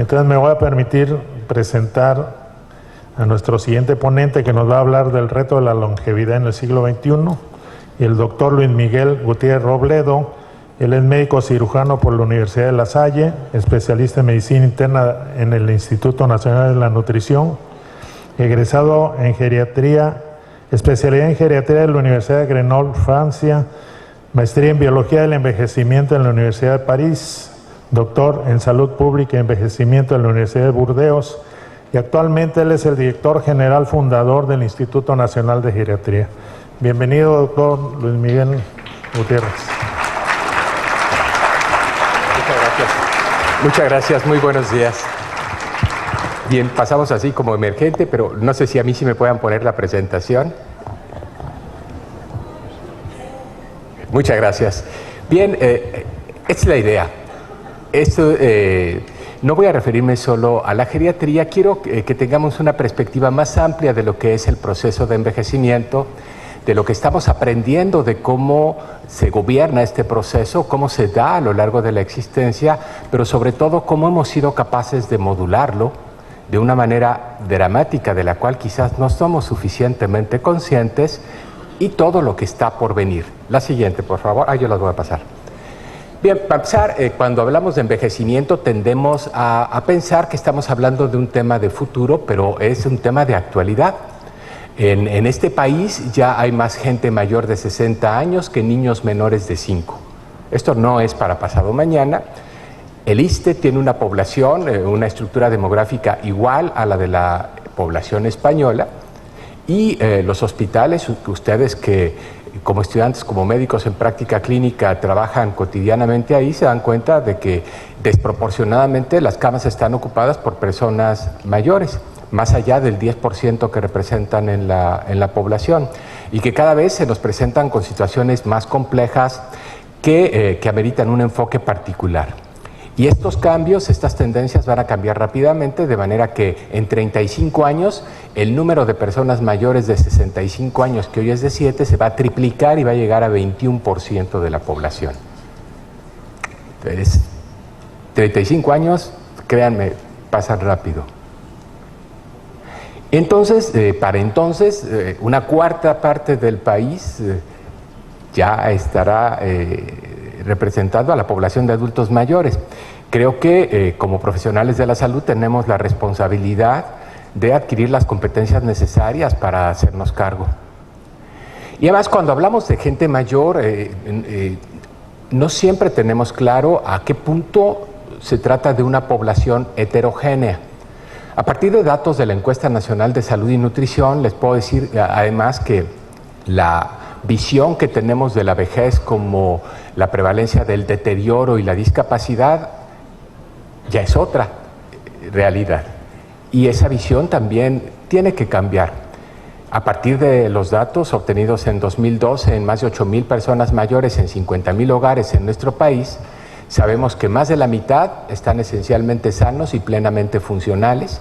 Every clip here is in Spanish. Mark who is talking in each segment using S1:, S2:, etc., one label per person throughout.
S1: Entonces me voy a permitir presentar a nuestro siguiente ponente, que nos va a hablar del reto de la longevidad en el siglo XXI, y el doctor Luis Miguel Gutiérrez Robledo. Él es médico cirujano por la Universidad de La Salle, especialista en medicina interna en el Instituto Nacional de la Nutrición, egresado en geriatría, especialidad en geriatría de la Universidad de Grenoble, Francia, maestría en biología del envejecimiento en la Universidad de París, doctor en salud pública y envejecimiento en la Universidad de Burdeos, y actualmente él es el director general fundador del Instituto Nacional de Geriatría. Bienvenido, doctor Luis Miguel Gutiérrez.
S2: Muchas gracias, muy buenos días. Bien, pasamos así como emergente, pero no sé si a mí sí me puedan poner la presentación. Muchas gracias. Bien, esta es la idea. Esto, no voy a referirme solo a la geriatría, quiero que tengamos una perspectiva más amplia de lo que es el proceso de envejecimiento, de lo que estamos aprendiendo, de cómo se gobierna este proceso, cómo se da a lo largo de la existencia, pero sobre todo cómo hemos sido capaces de modularlo de una manera dramática de la cual quizás no somos suficientemente conscientes, y todo lo que está por venir. La siguiente, por favor. Yo las voy a pasar. Bien, para empezar, cuando hablamos de envejecimiento tendemos a pensar que estamos hablando de un tema de futuro, pero es un tema de actualidad. En este país ya hay más gente mayor de 60 años que niños menores de 5. Esto no es para pasado mañana. El ISSSTE tiene una población, una estructura demográfica igual a la de la población española, y los hospitales, ustedes que como estudiantes, como médicos en práctica clínica trabajan cotidianamente ahí, se dan cuenta de que desproporcionadamente las camas están ocupadas por personas mayores, más allá del 10% que representan en la población, y que cada vez se nos presentan con situaciones más complejas que ameritan un enfoque particular. Y estos cambios, estas tendencias van a cambiar rápidamente, de manera que en 35 años el número de personas mayores de 65 años, que hoy es de 7, se va a triplicar y va a llegar a 21% de la población. Entonces, 35 años, créanme, pasan rápido. Entonces, para entonces, una cuarta parte del país ya estará representando a la población de adultos mayores. Creo que como profesionales de la salud tenemos la responsabilidad de adquirir las competencias necesarias para hacernos cargo. Y además, cuando hablamos de gente mayor, no siempre tenemos claro a qué punto se trata de una población heterogénea. A partir de datos de la Encuesta Nacional de Salud y Nutrición, les puedo decir además que la visión que tenemos de la vejez como la prevalencia del deterioro y la discapacidad ya es otra realidad. Y esa visión también tiene que cambiar. A partir de los datos obtenidos en 2012 en más de 8,000 personas mayores en 50,000 hogares en nuestro país, sabemos que más de la mitad están esencialmente sanos y plenamente funcionales,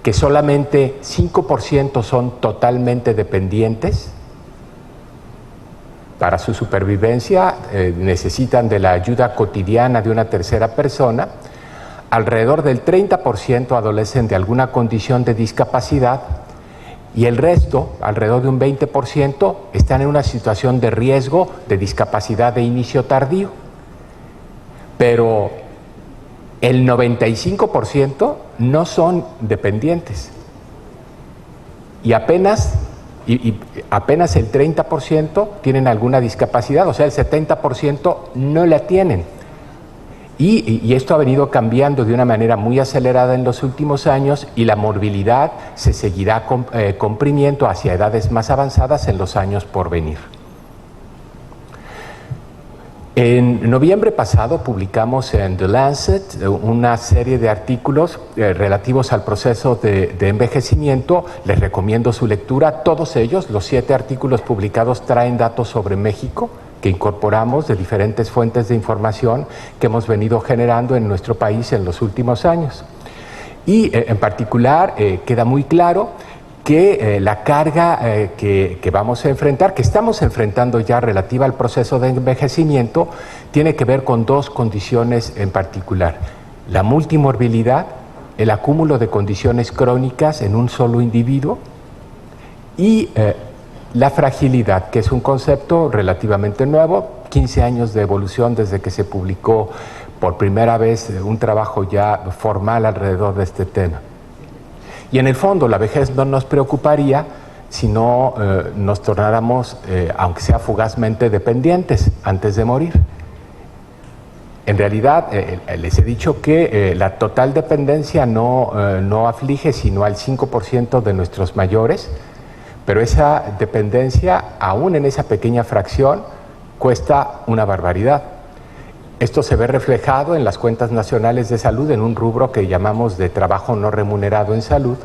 S2: que solamente 5% son totalmente dependientes. Para su supervivencia necesitan de la ayuda cotidiana de una tercera persona. Alrededor del 30% adolecen de alguna condición de discapacidad, y el resto, alrededor de un 20%, están en una situación de riesgo de discapacidad de inicio tardío. Pero el 95% no son dependientes, y apenas el 30% tienen alguna discapacidad, o sea, el 70% no la tienen. Y esto ha venido cambiando de una manera muy acelerada en los últimos años, y la morbilidad se seguirá comprimiendo hacia edades más avanzadas en los años por venir. En noviembre pasado publicamos en The Lancet una serie de artículos relativos al proceso de envejecimiento. Les recomiendo su lectura. Todos ellos, los 7 artículos publicados, traen datos sobre México que incorporamos de diferentes fuentes de información que hemos venido generando en nuestro país en los últimos años. Y en particular queda muy claro que la carga que vamos a enfrentar, que estamos enfrentando ya relativa al proceso de envejecimiento, tiene que ver con 2 condiciones en particular. la multimorbilidad, el acúmulo de condiciones crónicas en un solo individuo y la fragilidad, que es un concepto relativamente nuevo, 15 años de evolución desde que se publicó por primera vez un trabajo ya formal alrededor de este tema. Y en el fondo la vejez no nos preocuparía si no nos tornáramos, aunque sea fugazmente, dependientes antes de morir. En realidad, les he dicho que la total dependencia no aflige sino al 5% de nuestros mayores, pero esa dependencia, aún en esa pequeña fracción, cuesta una barbaridad. Esto se ve reflejado en las cuentas nacionales de salud en un rubro que llamamos de trabajo no remunerado en salud.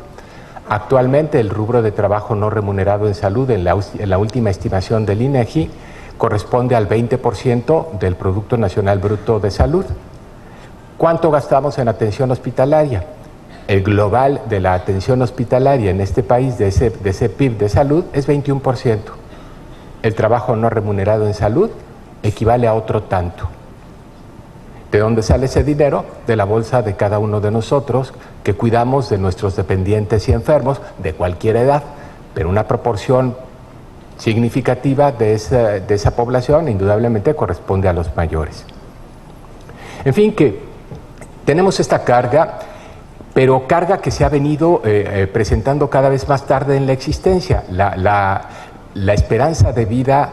S2: Actualmente el rubro de trabajo no remunerado en salud, en la última estimación del INEGI, corresponde al 20% del Producto Nacional Bruto de Salud. ¿Cuánto gastamos en atención hospitalaria? El global de la atención hospitalaria en este país, de ese PIB de salud, es 21%. El trabajo no remunerado en salud equivale a otro tanto. ¿De dónde sale ese dinero? De la bolsa de cada uno de nosotros, que cuidamos de nuestros dependientes y enfermos de cualquier edad, pero una proporción significativa de esa población indudablemente corresponde a los mayores. En fin, que tenemos esta carga, pero carga que se ha venido presentando cada vez más tarde en la existencia. La esperanza de vida,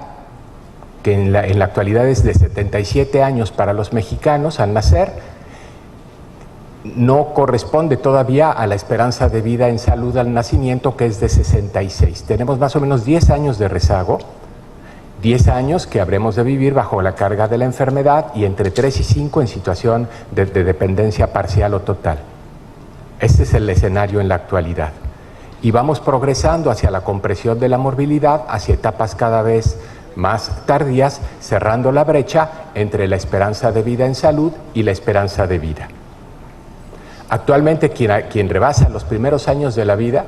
S2: que en la actualidad es de 77 años para los mexicanos al nacer, no corresponde todavía a la esperanza de vida en salud al nacimiento, que es de 66. Tenemos más o menos 10 años de rezago, 10 años que habremos de vivir bajo la carga de la enfermedad y entre 3 y 5 en situación de dependencia parcial o total. Este es el escenario en la actualidad. Y vamos progresando hacia la compresión de la morbilidad, hacia etapas cada vez más tardías, cerrando la brecha entre la esperanza de vida en salud y la esperanza de vida. Actualmente quien rebasa los primeros años de la vida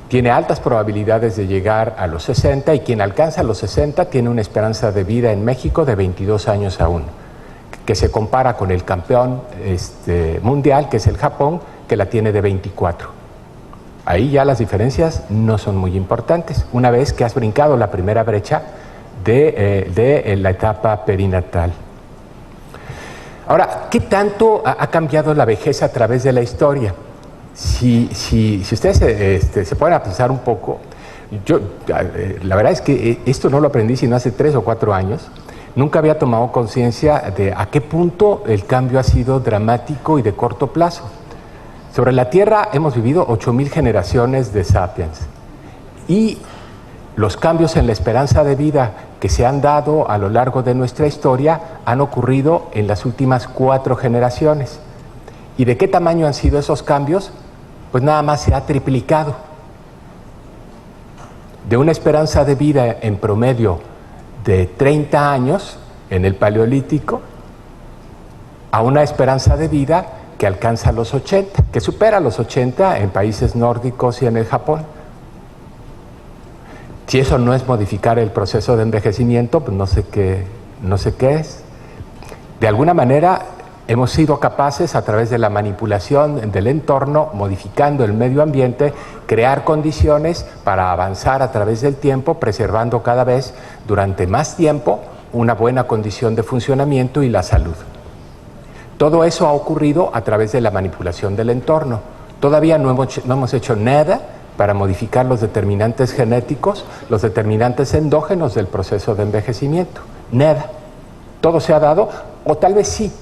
S2: tiene altas probabilidades de llegar a los 60 y quien alcanza los 60 tiene una esperanza de vida en México de 22 años aún, que se compara con el campeón mundial, que es el Japón, que la tiene de 24. Ahí ya las diferencias no son muy importantes, una vez que has brincado la primera brecha de la etapa perinatal. Ahora, ¿qué tanto ha cambiado la vejez a través de la historia? Si ustedes se ponen a pensar un poco, la verdad es que esto no lo aprendí sino hace 3 o 4 años. Nunca había tomado conciencia de a qué punto el cambio ha sido dramático y de corto plazo. Sobre la Tierra hemos vivido 8,000 generaciones de sapiens y los cambios en la esperanza de vida que se han dado a lo largo de nuestra historia han ocurrido en las últimas 4 generaciones. ¿Y de qué tamaño han sido esos cambios? Pues nada más se ha triplicado. De una esperanza de vida en promedio de 30 años en el Paleolítico a una esperanza de vida que alcanza los 80, que supera los 80 en países nórdicos y en el Japón. Si eso no es modificar el proceso de envejecimiento, pues no sé qué es. De alguna manera hemos sido capaces, a través de la manipulación del entorno, modificando el medio ambiente, crear condiciones para avanzar a través del tiempo, preservando cada vez durante más tiempo una buena condición de funcionamiento y la salud. Todo eso ha ocurrido a través de la manipulación del entorno. Todavía no hemos hecho nada para modificar los determinantes genéticos, los determinantes endógenos del proceso de envejecimiento. Nada. Todo se ha dado, o tal vez sí,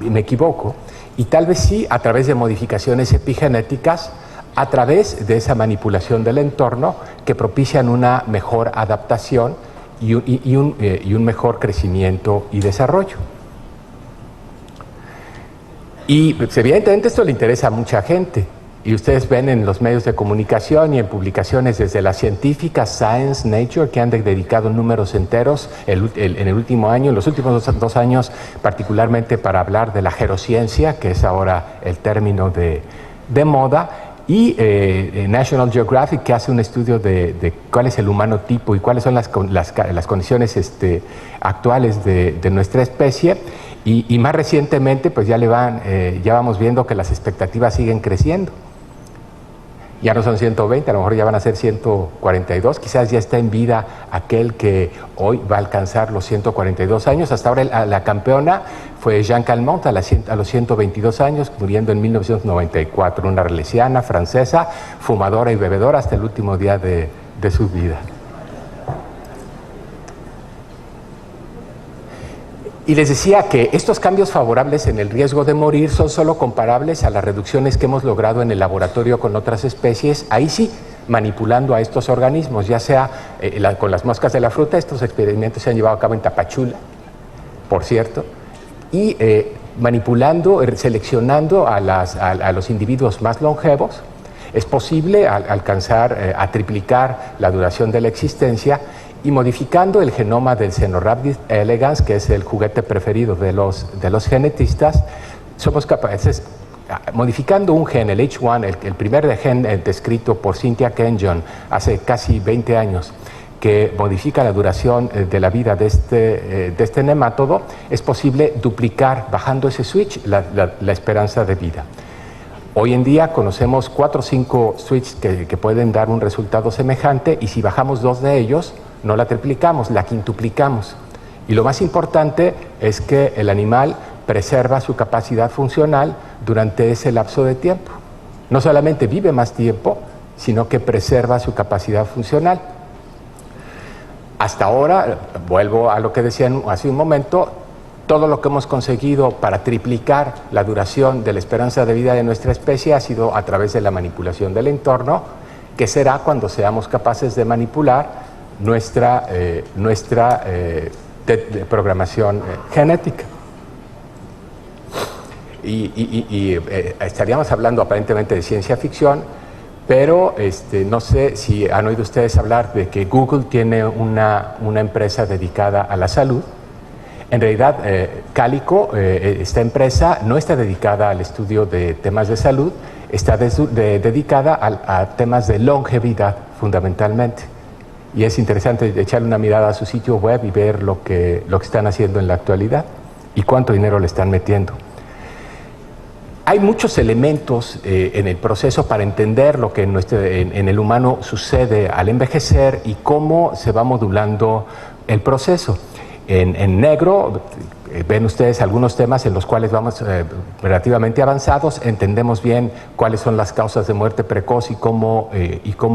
S2: me equivoco, y tal vez sí a través de modificaciones epigenéticas, a través de esa manipulación del entorno que propician una mejor adaptación y un mejor crecimiento y desarrollo. Y pues, evidentemente esto le interesa a mucha gente. Y ustedes ven en los medios de comunicación y en publicaciones desde las científicas, Science, Nature, que han dedicado números enteros en el último año, en los últimos 2 años, particularmente para hablar de la gerociencia, que es ahora el término de moda, y National Geographic, que hace un estudio de cuál es el humano tipo y cuáles son las condiciones actuales de nuestra especie, Y más recientemente, pues ya vamos viendo que las expectativas siguen creciendo. Ya no son 120, a lo mejor ya van a ser 142, quizás ya está en vida aquel que hoy va a alcanzar los 142 años. Hasta ahora la campeona fue Jeanne Calment a los 122 años, muriendo en 1994, una relesiana francesa, fumadora y bebedora hasta el último día de su vida. Y les decía que estos cambios favorables en el riesgo de morir son solo comparables a las reducciones que hemos logrado en el laboratorio con otras especies, ahí sí, manipulando a estos organismos, ya sea con las moscas de la fruta. Estos experimentos se han llevado a cabo en Tapachula, por cierto, y manipulando, seleccionando a los individuos más longevos. Es posible alcanzar a triplicar la duración de la existencia, y modificando el genoma del Caenorhabditis elegans, que es el juguete preferido de los genetistas, somos capaces, modificando un gen, el H1, el primer gen descrito por Cynthia Kenyon hace casi 20 años, que modifica la duración de la vida de este nemátodo, es posible duplicar, bajando ese switch, la esperanza de vida. Hoy en día conocemos 4 o 5 switches que pueden dar un resultado semejante, y si bajamos 2 de ellos, no la triplicamos, la quintuplicamos. Y lo más importante es que el animal preserva su capacidad funcional durante ese lapso de tiempo. No solamente vive más tiempo, sino que preserva su capacidad funcional. Hasta ahora, vuelvo a lo que decía hace un momento, todo lo que hemos conseguido para triplicar la duración de la esperanza de vida de nuestra especie ha sido a través de la manipulación del entorno, que será cuando seamos capaces de manipular nuestra programación genética. Estaríamos hablando aparentemente de ciencia ficción, pero no sé si han oído ustedes hablar de que Google tiene una empresa dedicada a la salud. En realidad, Calico, esta empresa, no está dedicada al estudio de temas de salud, está dedicada a temas de longevidad, fundamentalmente. Y es interesante echarle una mirada a su sitio web y ver lo que están haciendo en la actualidad y cuánto dinero le están metiendo. Hay muchos elementos en el proceso para entender lo que en el humano sucede al envejecer y cómo se va modulando el proceso. En negro ven ustedes algunos temas en los cuales vamos relativamente avanzados, entendemos bien cuáles son las causas de muerte precoz y cómo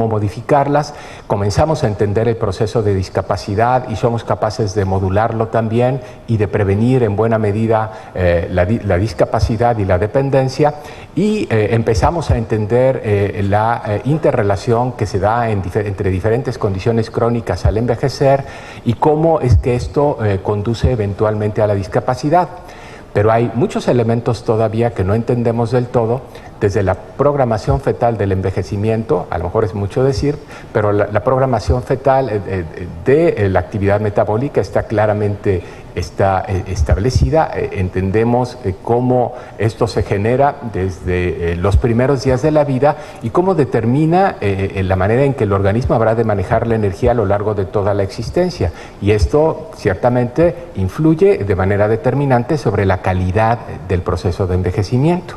S2: modificarlas. Comenzamos a entender el proceso de discapacidad y somos capaces de modularlo también y de prevenir en buena medida la discapacidad y la dependencia, y empezamos a entender la interrelación que se da entre diferentes condiciones crónicas al envejecer y cómo es que esto conduce eventualmente a la discapacidad. Pero hay muchos elementos todavía que no entendemos del todo, desde la programación fetal del envejecimiento, a lo mejor es mucho decir, pero la programación fetal de la actividad metabólica está claramente establecida. Entendemos cómo esto se genera desde los primeros días de la vida y cómo determina la manera en que el organismo habrá de manejar la energía a lo largo de toda la existencia. Y esto ciertamente influye de manera determinante sobre la calidad del proceso de envejecimiento.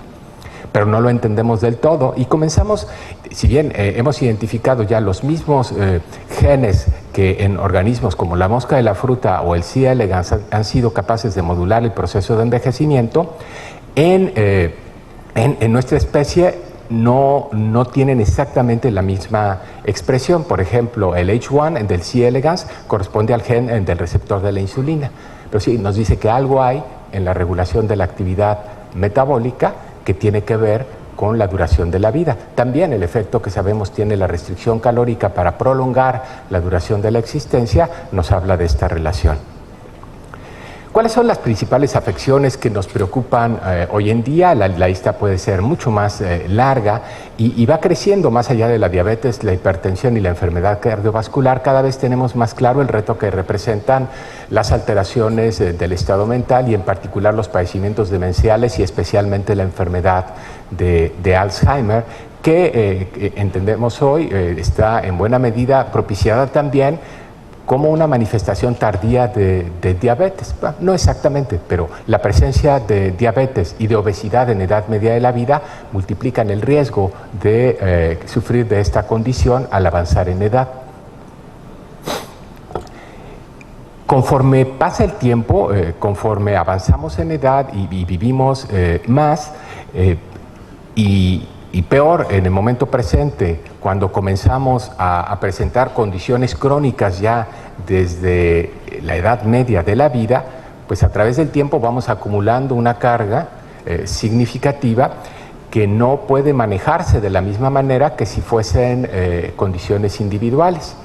S2: Pero no lo entendemos del todo y comenzamos, si bien hemos identificado ya los mismos genes que en organismos como la mosca de la fruta o el C. elegans han sido capaces de modular el proceso de envejecimiento, en nuestra especie no tienen exactamente la misma expresión. Por ejemplo, el H1 del C. elegans corresponde al gen del receptor de la insulina, pero sí nos dice que algo hay en la regulación de la actividad metabólica que tiene que ver con la duración de la vida. También el efecto que sabemos tiene la restricción calórica para prolongar la duración de la existencia nos habla de esta relación. ¿Cuáles son las principales afecciones que nos preocupan hoy en día? La lista puede ser mucho más larga y va creciendo más allá de la diabetes, la hipertensión y la enfermedad cardiovascular. Cada vez tenemos más claro el reto que representan las alteraciones del estado mental y en particular los padecimientos demenciales y especialmente la enfermedad de Alzheimer, que entendemos hoy está en buena medida propiciada también como una manifestación tardía de diabetes. Bueno, no exactamente, pero la presencia de diabetes y de obesidad en edad media de la vida multiplican el riesgo de sufrir de esta condición al avanzar en edad. Conforme pasa el tiempo, conforme avanzamos en edad y vivimos más y peor en el momento presente, cuando comenzamos a presentar condiciones crónicas ya desde la edad media de la vida, pues a través del tiempo vamos acumulando una carga significativa que no puede manejarse de la misma manera que si fuesen condiciones individuales.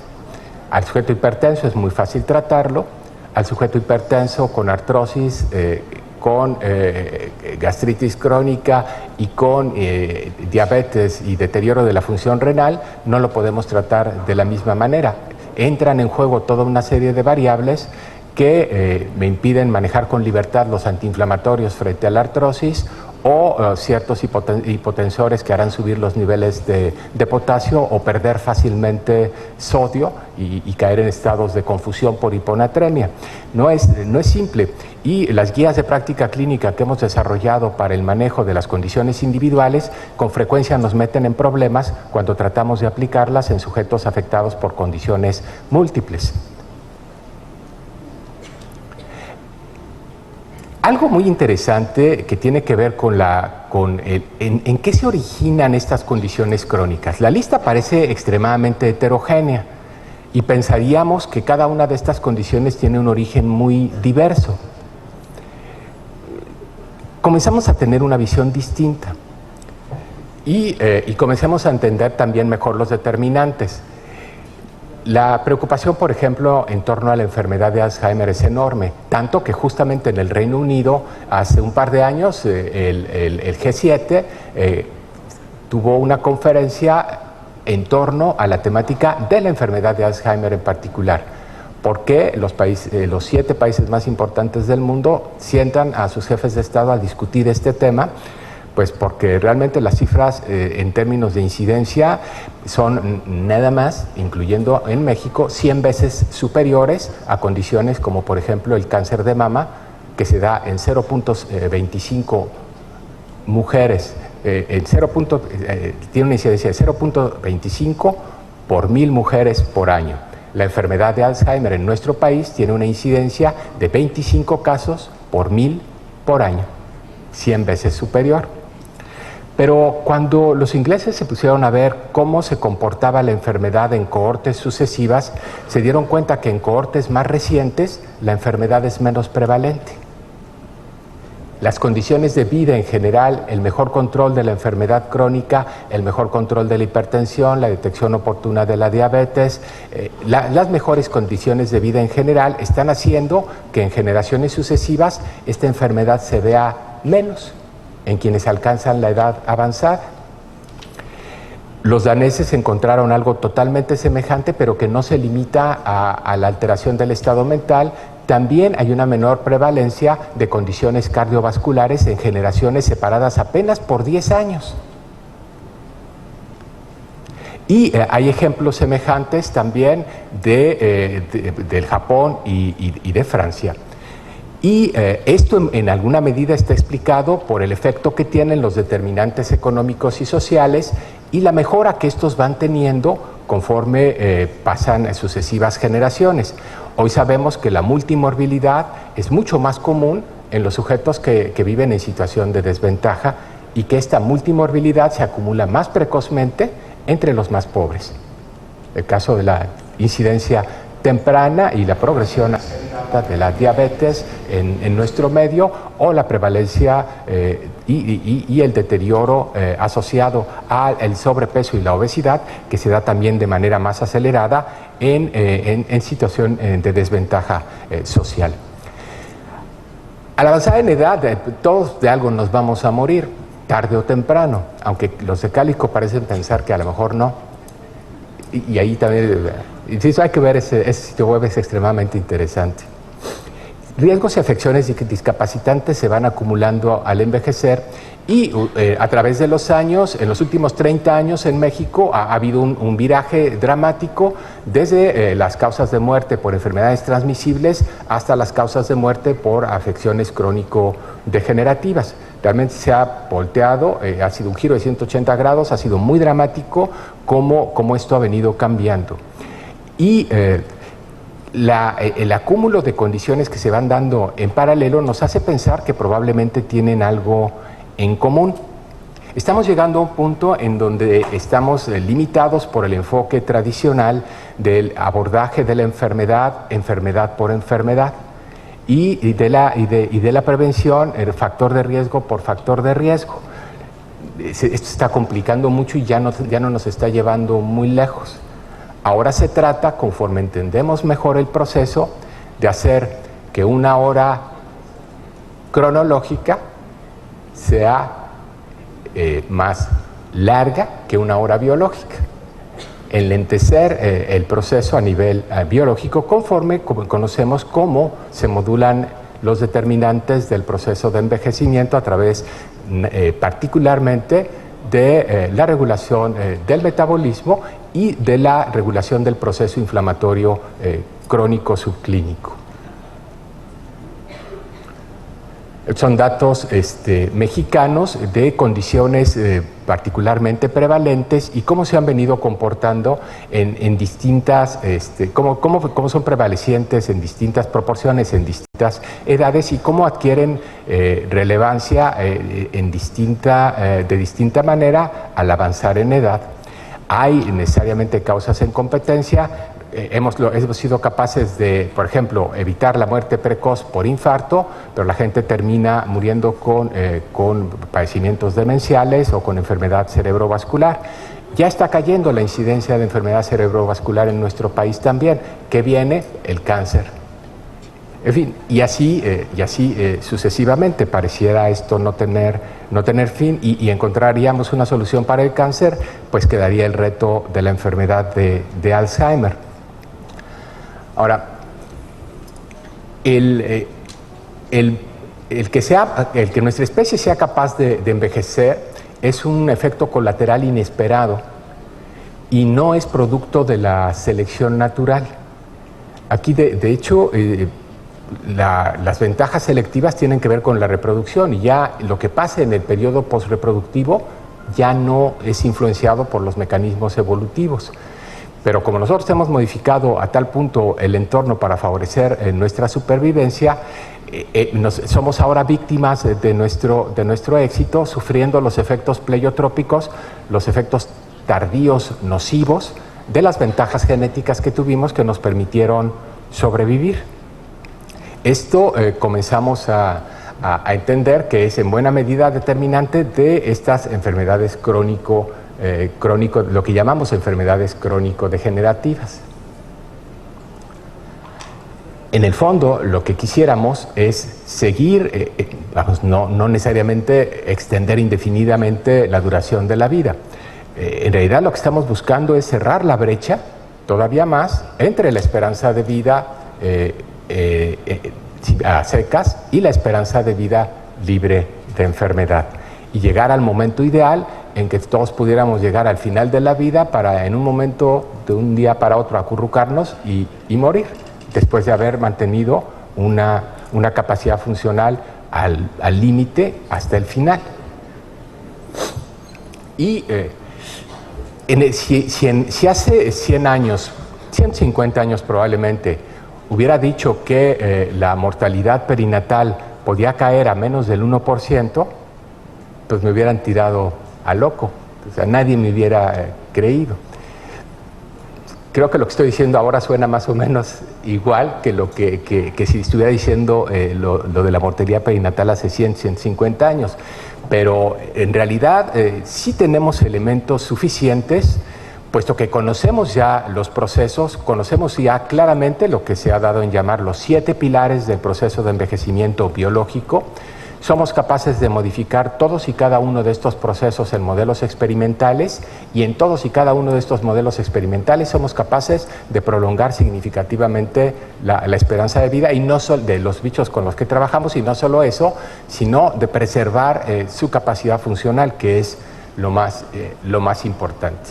S2: Al sujeto hipertenso es muy fácil tratarlo, al sujeto hipertenso con artrosis, con gastritis crónica y con diabetes y deterioro de la función renal, no lo podemos tratar de la misma manera. Entran en juego toda una serie de variables que me impiden manejar con libertad los antiinflamatorios frente a la artrosis o ciertos hipotensores que harán subir los niveles de potasio o perder fácilmente sodio y caer en estados de confusión por hiponatremia. No es simple, y las guías de práctica clínica que hemos desarrollado para el manejo de las condiciones individuales con frecuencia nos meten en problemas cuando tratamos de aplicarlas en sujetos afectados por condiciones múltiples. Algo muy interesante que tiene que ver con en qué se originan estas condiciones crónicas. La lista parece extremadamente heterogénea y pensaríamos que cada una de estas condiciones tiene un origen muy diverso. Comenzamos a tener una visión distinta y comencemos a entender también mejor los determinantes. La preocupación, por ejemplo, en torno a la enfermedad de Alzheimer es enorme, tanto que justamente en el Reino Unido hace un par de años el G7 tuvo una conferencia en torno a la temática de la enfermedad de Alzheimer en particular. ¿Por qué los 7 países más importantes del mundo sientan a sus jefes de Estado a discutir este tema? Pues porque realmente las cifras en términos de incidencia son nada más, incluyendo en México, 100 veces superiores a condiciones como por ejemplo el cáncer de mama, que se da en 0.25 mujeres, tiene una incidencia de 0.25 por 1000 mujeres por año. La enfermedad de Alzheimer en nuestro país tiene una incidencia de 25 casos por 1000 por año, 100 veces superior. Pero cuando los ingleses se pusieron a ver cómo se comportaba la enfermedad en cohortes sucesivas, se dieron cuenta que en cohortes más recientes la enfermedad es menos prevalente. Las condiciones de vida en general, el mejor control de la enfermedad crónica, el mejor control de la hipertensión, la detección oportuna de la diabetes, las mejores condiciones de vida en general están haciendo que en generaciones sucesivas esta enfermedad se vea menos en quienes alcanzan la edad avanzada. Los daneses encontraron algo totalmente semejante, pero que no se limita a la alteración del estado mental. También hay una menor prevalencia de condiciones cardiovasculares en generaciones separadas apenas por 10 años. Y hay ejemplos semejantes también del Japón y de Francia. Y esto en alguna medida está explicado por el efecto que tienen los determinantes económicos y sociales y la mejora que estos van teniendo conforme pasan sucesivas generaciones. Hoy sabemos que la multimorbilidad es mucho más común en los sujetos que viven en situación de desventaja y que esta multimorbilidad se acumula más precozmente entre los más pobres. El caso de la incidencia temprana y la progresión de la diabetes en nuestro medio o la prevalencia y el deterioro asociado al sobrepeso y la obesidad, que se da también de manera más acelerada en situación de desventaja social. Al avanzar en edad, todos de algo nos vamos a morir, tarde o temprano, aunque los de Cálico parecen pensar que a lo mejor no. Y ahí también, hay que ver ese sitio web, es extremadamente interesante. Riesgos y afecciones discapacitantes se van acumulando al envejecer y a través de los años, en los últimos 30 años en México ha habido un viraje dramático desde las causas de muerte por enfermedades transmisibles hasta las causas de muerte por afecciones crónico-degenerativas. Realmente se ha volteado, ha sido un giro de 180 grados, ha sido muy dramático cómo esto ha venido cambiando. Y el acúmulo de condiciones que se van dando en paralelo nos hace pensar que probablemente tienen algo en común. Estamos llegando a un punto en donde estamos limitados por el enfoque tradicional del abordaje de la enfermedad por enfermedad, y de la prevención, el factor de riesgo por factor de riesgo. Esto está complicando mucho y ya no nos está llevando muy lejos. Ahora se trata, conforme entendemos mejor el proceso, de hacer que una hora cronológica sea más larga que una hora biológica. Enlentecer el proceso a nivel biológico conforme conocemos cómo se modulan los determinantes del proceso de envejecimiento a través particularmente de la regulación del metabolismo y de la regulación del proceso inflamatorio crónico subclínico. Son datos mexicanos de condiciones particularmente prevalentes y cómo se han venido comportando en distintas, cómo son prevalecientes en distintas proporciones, en distintas edades y cómo adquieren relevancia de distinta manera al avanzar en edad. Hay necesariamente causas en competencia. Hemos sido capaces de, por ejemplo, evitar la muerte precoz por infarto, pero la gente termina muriendo con padecimientos demenciales o con enfermedad cerebrovascular. Ya está cayendo la incidencia de enfermedad cerebrovascular en nuestro país también, que viene el cáncer. En fin, y así sucesivamente. Pareciera esto no tener fin y encontraríamos una solución para el cáncer, pues quedaría el reto de la enfermedad de Alzheimer. Ahora, el que nuestra especie sea capaz de envejecer es un efecto colateral inesperado y no es producto de la selección natural. Aquí, de hecho, las ventajas selectivas tienen que ver con la reproducción y ya lo que pasa en el periodo posreproductivo ya no es influenciado por los mecanismos evolutivos. Pero como nosotros hemos modificado a tal punto el entorno para favorecer nuestra supervivencia, somos ahora víctimas de nuestro éxito, sufriendo los efectos pleiotrópicos, los efectos tardíos nocivos de las ventajas genéticas que tuvimos que nos permitieron sobrevivir. Esto comenzamos a entender que es en buena medida determinante de estas enfermedades crónico, lo que llamamos enfermedades crónico-degenerativas. En el fondo, lo que quisiéramos es seguir, no necesariamente extender indefinidamente la duración de la vida. En realidad, lo que estamos buscando es cerrar la brecha todavía más entre la esperanza de vida a secas y la esperanza de vida libre de enfermedad, y llegar al momento ideal en que todos pudiéramos llegar al final de la vida para en un momento, de un día para otro, acurrucarnos y morir, después de haber mantenido una capacidad funcional al límite hasta el final. Y si hace 100 años, 150 años probablemente, hubiera dicho que la mortalidad perinatal podía caer a menos del 1%, pues me hubieran tirado a loco, o sea, nadie me hubiera creído. Creo que lo que estoy diciendo ahora suena más o menos igual que si estuviera diciendo lo de la mortalidad perinatal hace 150 años, pero en realidad sí tenemos elementos suficientes, puesto que conocemos ya los procesos, conocemos ya claramente lo que se ha dado en llamar los 7 pilares del proceso de envejecimiento biológico. Somos capaces de modificar todos y cada uno de estos procesos en modelos experimentales, y en todos y cada uno de estos modelos experimentales somos capaces de prolongar significativamente la esperanza de vida, y no solo de los bichos con los que trabajamos, y no solo eso, sino de preservar su capacidad funcional, que es lo más importante.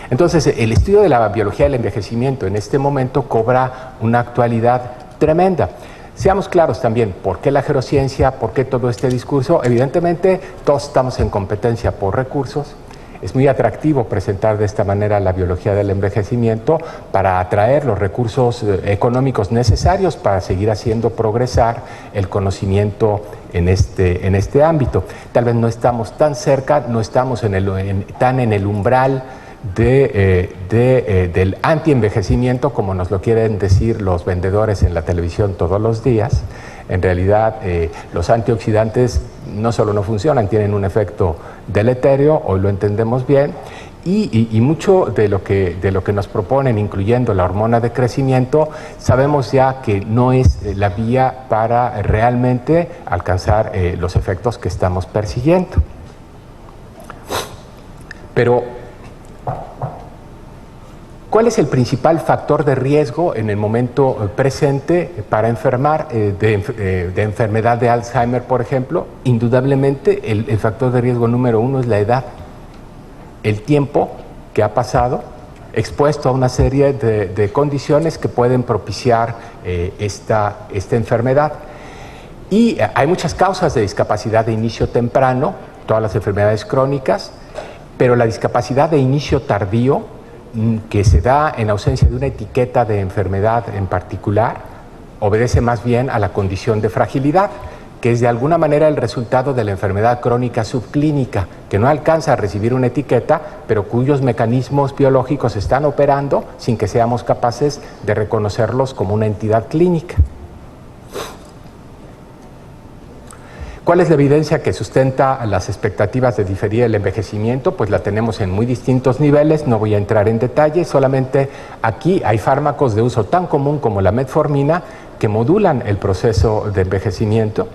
S2: Entonces, el estudio de la biología del envejecimiento en este momento cobra una actualidad tremenda. Seamos claros también, ¿por qué la gerociencia? ¿Por qué todo este discurso? Evidentemente, todos estamos en competencia por recursos. Es muy atractivo presentar de esta manera la biología del envejecimiento para atraer los recursos económicos necesarios para seguir haciendo progresar el conocimiento en este ámbito. Tal vez no estamos tan cerca, no estamos tan en el umbral del anti-envejecimiento como nos lo quieren decir los vendedores en la televisión todos los días. En realidad, los antioxidantes no solo no funcionan, tienen un efecto deleterio, hoy lo entendemos bien, y mucho de lo que nos proponen, incluyendo la hormona de crecimiento, sabemos ya que no es la vía para realmente alcanzar los efectos que estamos persiguiendo. Pero ¿cuál es el principal factor de riesgo en el momento presente para enfermar de enfermedad de Alzheimer, por ejemplo? Indudablemente el factor de riesgo número uno es la edad, el tiempo que ha pasado expuesto a una serie de condiciones que pueden propiciar esta enfermedad. Y hay muchas causas de discapacidad de inicio temprano, todas las enfermedades crónicas, pero la discapacidad de inicio tardío, que se da en ausencia de una etiqueta de enfermedad en particular, obedece más bien a la condición de fragilidad, que es de alguna manera el resultado de la enfermedad crónica subclínica, que no alcanza a recibir una etiqueta, pero cuyos mecanismos biológicos están operando sin que seamos capaces de reconocerlos como una entidad clínica. ¿Cuál es la evidencia que sustenta las expectativas de diferir el envejecimiento? Pues la tenemos en muy distintos niveles, no voy a entrar en detalle, solamente aquí hay fármacos de uso tan común como la metformina que modulan el proceso de envejecimiento.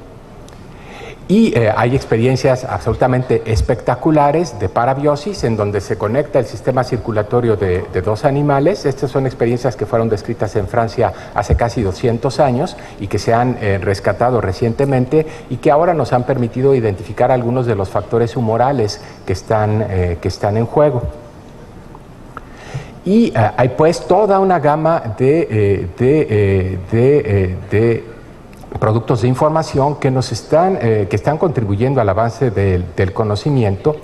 S2: Y hay experiencias absolutamente espectaculares de parabiosis en donde se conecta el sistema circulatorio de dos animales. Estas son experiencias que fueron descritas en Francia hace casi 200 años y que se han rescatado recientemente y que ahora nos han permitido identificar algunos de los factores humorales que están en juego. Y hay pues toda una gama de productos de información que están contribuyendo al avance del conocimiento,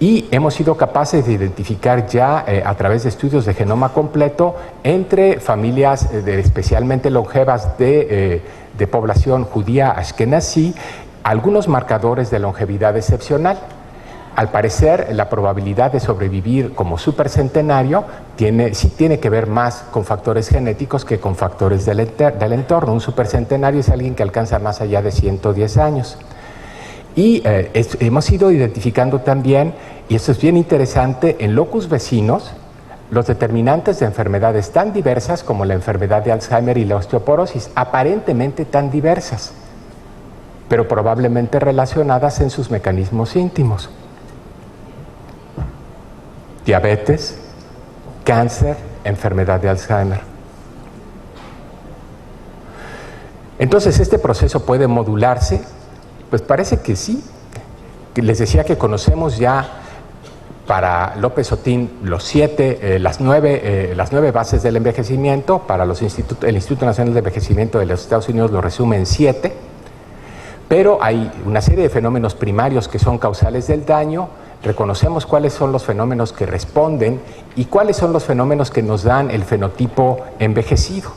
S2: y hemos sido capaces de identificar ya a través de estudios de genoma completo entre familias especialmente longevas de población judía ashkenazí algunos marcadores de longevidad excepcional. Al parecer, la probabilidad de sobrevivir como supercentenario sí tiene que ver más con factores genéticos que con factores del entorno. Un supercentenario es alguien que alcanza más allá de 110 años. Y hemos ido identificando también, y esto es bien interesante, en locus vecinos, los determinantes de enfermedades tan diversas como la enfermedad de Alzheimer y la osteoporosis, aparentemente tan diversas, pero probablemente relacionadas en sus mecanismos íntimos. Diabetes, cáncer, enfermedad de Alzheimer. Entonces, ¿este proceso puede modularse? Pues parece que sí. Les decía que conocemos ya para López Otín las nueve bases del envejecimiento. Para el Instituto Nacional de Envejecimiento de los Estados Unidos lo resume en 7. Pero hay una serie de fenómenos primarios que son causales del daño. Reconocemos cuáles son los fenómenos que responden y cuáles son los fenómenos que nos dan el fenotipo envejecido.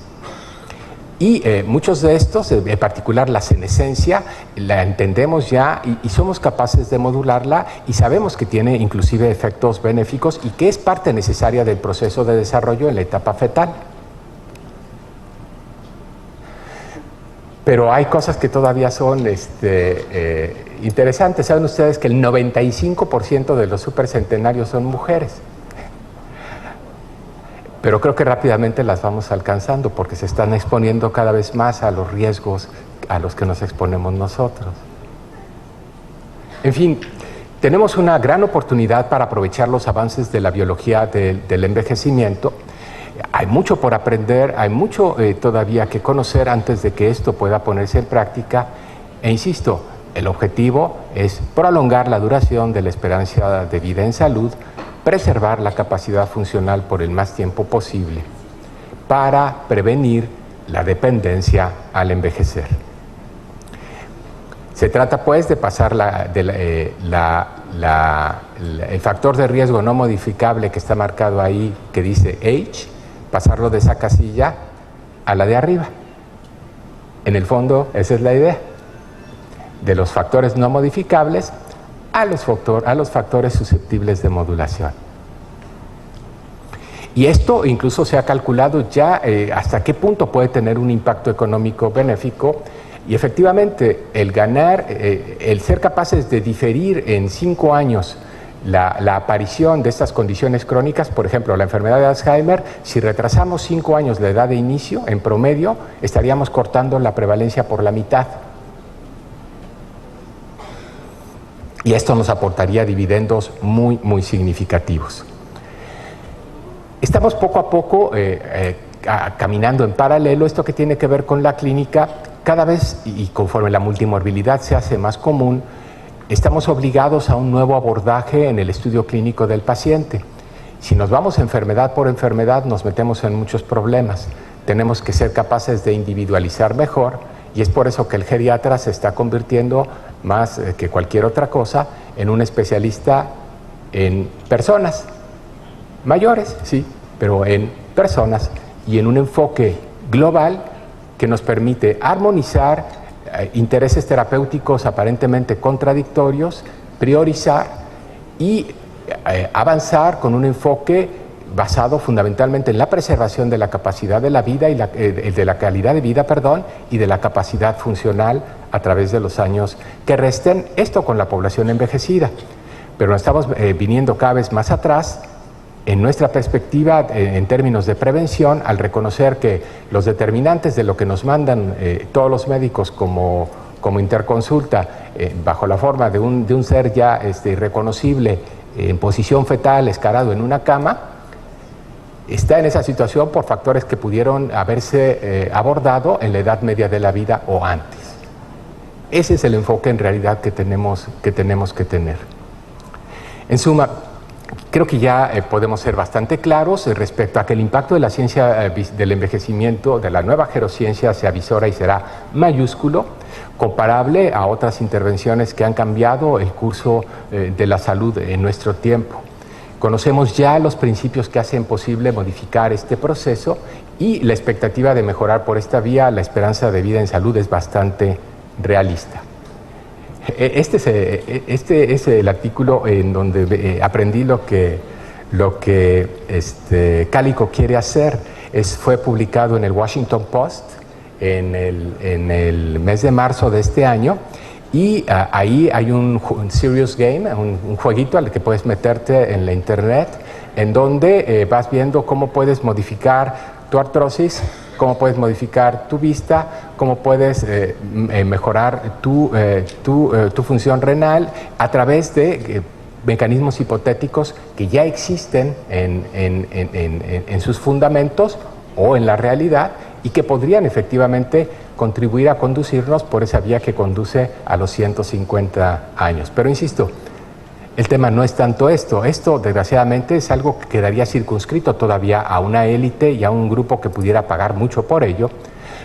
S2: Y muchos de estos, en particular la senescencia, la entendemos ya y somos capaces de modularla y sabemos que tiene inclusive efectos benéficos y que es parte necesaria del proceso de desarrollo en la etapa fetal. Pero hay cosas que todavía son interesantes. Saben ustedes que el 95% de los supercentenarios son mujeres. Pero creo que rápidamente las vamos alcanzando porque se están exponiendo cada vez más a los riesgos a los que nos exponemos nosotros. En fin, tenemos una gran oportunidad para aprovechar los avances de la biología del envejecimiento. Hay mucho por aprender, hay mucho todavía que conocer antes de que esto pueda ponerse en práctica. E insisto, el objetivo es prolongar la duración de la esperanza de vida en salud, preservar la capacidad funcional por el más tiempo posible, para prevenir la dependencia al envejecer. Se trata pues de pasar el factor de riesgo no modificable que está marcado ahí, que dice age, pasarlo de esa casilla a la de arriba. En el fondo, esa es la idea. De los factores no modificables a los factores susceptibles de modulación. Y esto incluso se ha calculado ya hasta qué punto puede tener un impacto económico benéfico. Y efectivamente, el ser capaces de diferir en 5 años la aparición de estas condiciones crónicas, por ejemplo, la enfermedad de Alzheimer, si retrasamos 5 años la edad de inicio, en promedio, estaríamos cortando la prevalencia por la mitad. Y esto nos aportaría dividendos muy, muy significativos. Estamos poco a poco caminando en paralelo, esto que tiene que ver con la clínica. Cada vez, y conforme la multimorbilidad se hace más común, estamos obligados a un nuevo abordaje en el estudio clínico del paciente. Si nos vamos enfermedad por enfermedad, nos metemos en muchos problemas. Tenemos que ser capaces de individualizar mejor, y es por eso que el geriatra se está convirtiendo más que cualquier otra cosa en un especialista en personas mayores, sí, pero en personas y en un enfoque global que nos permite armonizar intereses terapéuticos aparentemente contradictorios, priorizar y avanzar con un enfoque basado fundamentalmente en la preservación de la capacidad de la vida y de la calidad de vida, y de la capacidad funcional a través de los años que resten, esto con la población envejecida. Pero nos estamos viniendo cada vez más atrás en nuestra perspectiva en términos de prevención, al reconocer que los determinantes de lo que nos mandan todos los médicos como interconsulta, bajo la forma de un ser ya irreconocible en posición fetal, escarado en una cama, está en esa situación por factores que pudieron haberse abordado en la edad media de la vida o antes. Ese es el enfoque en realidad que tenemos que tener. En suma, creo que ya podemos ser bastante claros respecto a que el impacto de la ciencia del envejecimiento, de la nueva gerociencia, se avisora y será mayúsculo, comparable a otras intervenciones que han cambiado el curso de la salud en nuestro tiempo. Conocemos ya los principios que hacen posible modificar este proceso y la expectativa de mejorar por esta vía la esperanza de vida en salud es bastante realista. Este es el artículo en donde aprendí lo que Calico quiere hacer. Fue publicado en el Washington Post en el mes de marzo de este año. Y ahí hay un serious game, un jueguito al que puedes meterte en la internet, en donde vas viendo cómo puedes modificar tu artrosis, cómo puedes modificar tu vista, cómo puedes mejorar tu función renal a través de mecanismos hipotéticos que ya existen en sus fundamentos o en la realidad y que podrían efectivamente contribuir a conducirnos por esa vía que conduce a los 150 años. Pero insisto, el tema no es tanto esto. Esto, desgraciadamente, es algo que quedaría circunscrito todavía a una élite y a un grupo que pudiera pagar mucho por ello.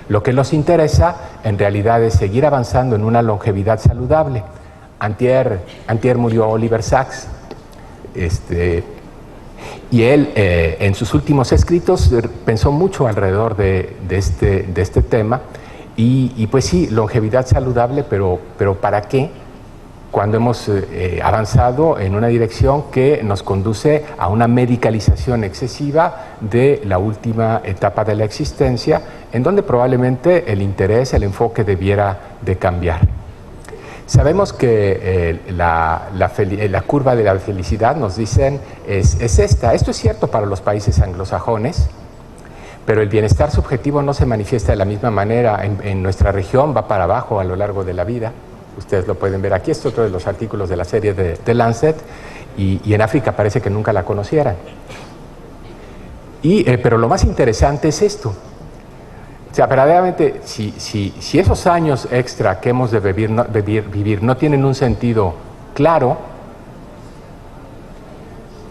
S2: Lo que nos interesa, en realidad, es seguir avanzando en una longevidad saludable. Antier murió Oliver Sacks, y él, en sus últimos escritos, pensó mucho alrededor de este tema. Y pues sí, longevidad saludable, pero ¿para qué? Cuando hemos avanzado en una dirección que nos conduce a una medicalización excesiva de la última etapa de la existencia, en donde probablemente el interés, el enfoque debiera de cambiar. Sabemos que la curva de la felicidad, nos dicen, es esta. Esto es cierto para los países anglosajones, pero el bienestar subjetivo no se manifiesta de la misma manera. En nuestra región va para abajo a lo largo de la vida. Ustedes lo pueden ver aquí. Este es otro de los artículos de la serie de Lancet, y en África parece que nunca la conocieran. Pero lo más interesante es esto. O sea, verdaderamente, si esos años extra que hemos de vivir no tienen un sentido claro,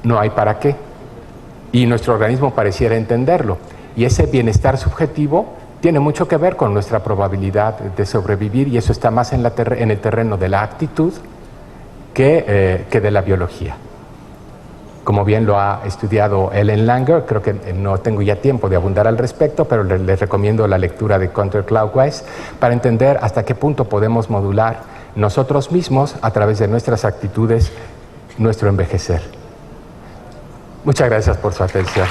S2: no hay para qué. Y nuestro organismo pareciera entenderlo. Y ese bienestar subjetivo tiene mucho que ver con nuestra probabilidad de sobrevivir, y eso está más en el terreno de la actitud que de la biología. Como bien lo ha estudiado Ellen Langer, creo que no tengo ya tiempo de abundar al respecto, pero les recomiendo la lectura de Counterclockwise para entender hasta qué punto podemos modular nosotros mismos, a través de nuestras actitudes, nuestro envejecer. Muchas gracias por su atención.